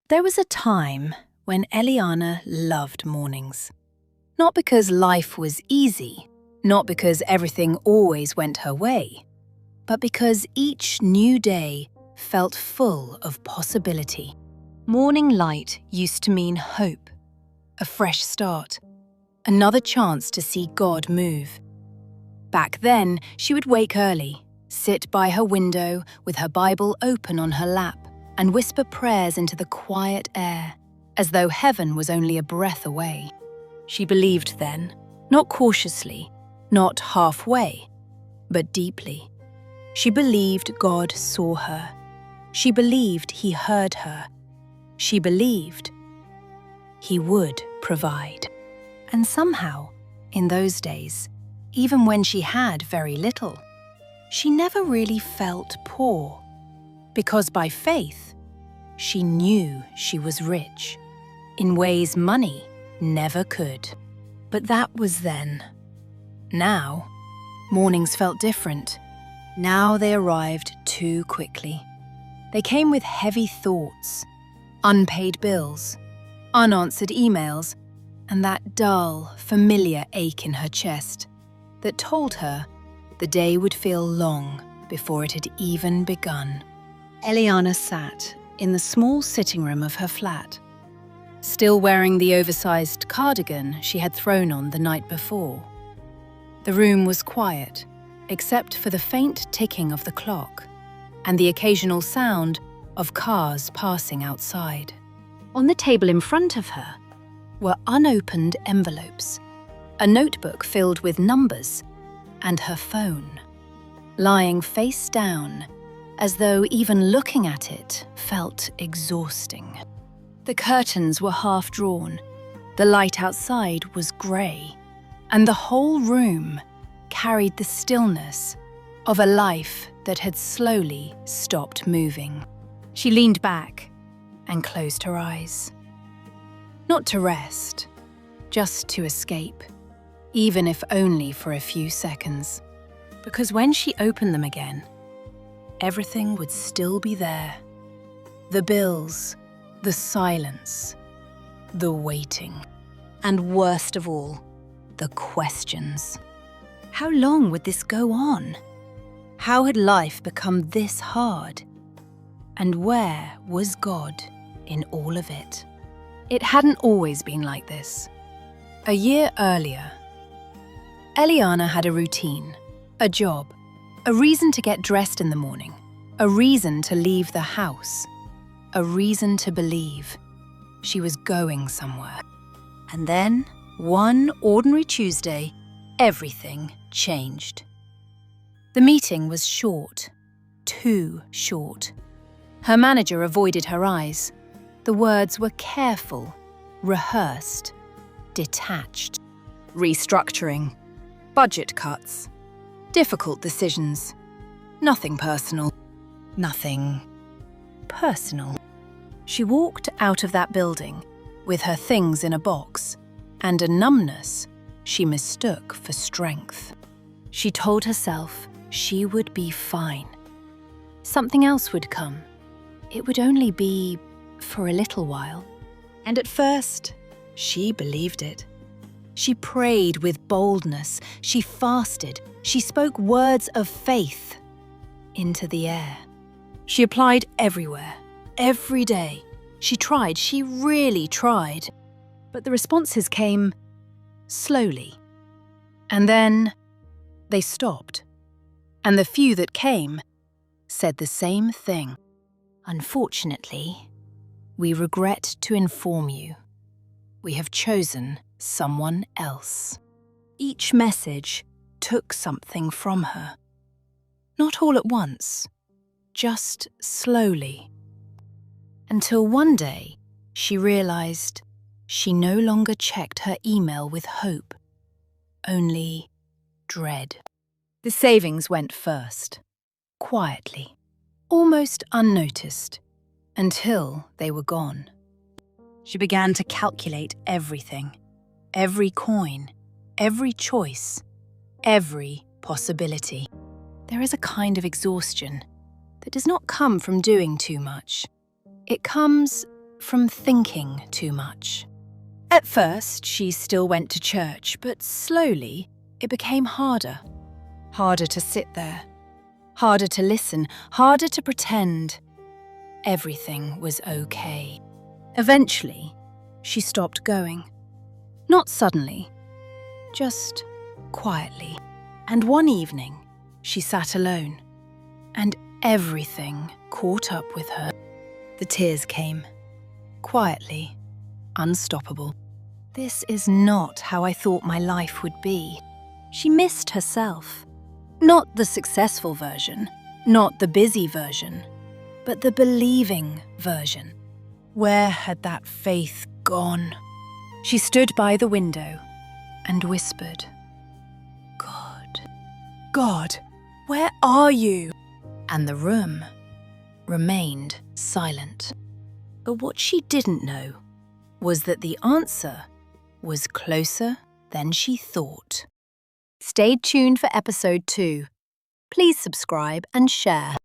There was a time when Eliana loved mornings. Not because life was easy, not because everything always went her way, but because each new day felt full of possibility. Morning light used to mean hope, a fresh start, another chance to see God move. Back then, she would wake early, sit by her window with her Bible open on her lap, and whisper prayers into the quiet air, as though heaven was only a breath away. She believed then, not cautiously, not halfway, but deeply. She believed God saw her. She believed He heard her. She believed He would provide. And somehow, in those days, even when she had very little, she never really felt poor, because by faith, she knew she was rich, in ways money never could. But that was then. Now, mornings felt different. Now they arrived too quickly. They came with heavy thoughts, unpaid bills, unanswered emails, and that dull, familiar ache in her chest that told her the day would feel long before it had even begun. Eliana sat in the small sitting room of her flat, still wearing the oversized cardigan she had thrown on the night before. The room was quiet, except for the faint ticking of the clock and the occasional sound of cars passing outside. On the table in front of her were unopened envelopes, a notebook filled with numbers, and her phone, lying face down, as though even looking at it felt exhausting. The curtains were half drawn, the light outside was grey, and the whole room carried the stillness of a life that had slowly stopped moving. She leaned back and closed her eyes. Not to rest, just to escape, even if only for a few seconds. Because when she opened them again, everything would still be there. The bills, the silence, the waiting, and worst of all, the questions. How long would this go on? How had life become this hard? And where was God in all of it? It hadn't always been like this. A year earlier, Eliana had a routine, a job, a reason to get dressed in the morning, a reason to leave the house, a reason to believe she was going somewhere. And then, one ordinary Tuesday, everything changed. The meeting was short, too short. Her manager avoided her eyes. The words were careful, rehearsed, detached. Restructuring, budget cuts, difficult decisions. Nothing personal. Nothing personal. She walked out of that building with her things in a box and a numbness she mistook for strength. She told herself she would be fine. Something else would come. It would only be for a little while. And at first, she believed it. She prayed with boldness. She fasted. She spoke words of faith into the air. She applied everywhere, every day. She tried, she really tried. But the responses came slowly. And then they stopped. And the few that came said the same thing. Unfortunately, we regret to inform you, we have chosen someone else. Each message took something from her. Not all at once, just slowly. Until one day, she realized she no longer checked her email with hope, only dread. The savings went first, quietly, almost unnoticed, until they were gone. She began to calculate everything, every coin, every choice, every possibility. There is a kind of exhaustion that does not come from doing too much. It comes from thinking too much. At first, she still went to church, but slowly it became harder. Harder to sit there. Harder to listen. Harder to pretend everything was okay. Eventually, she stopped going. Not suddenly, just quietly. And one evening, she sat alone, and everything caught up with her. The tears came, quietly, unstoppable. This is not how I thought my life would be. She missed herself. Not the successful version, not the busy version, but the believing version. Where had that faith gone? She stood by the window and whispered, God, where are you? And the room remained silent. But what she didn't know was that the answer was closer than she thought. Stay tuned for episode 2. Please subscribe and share.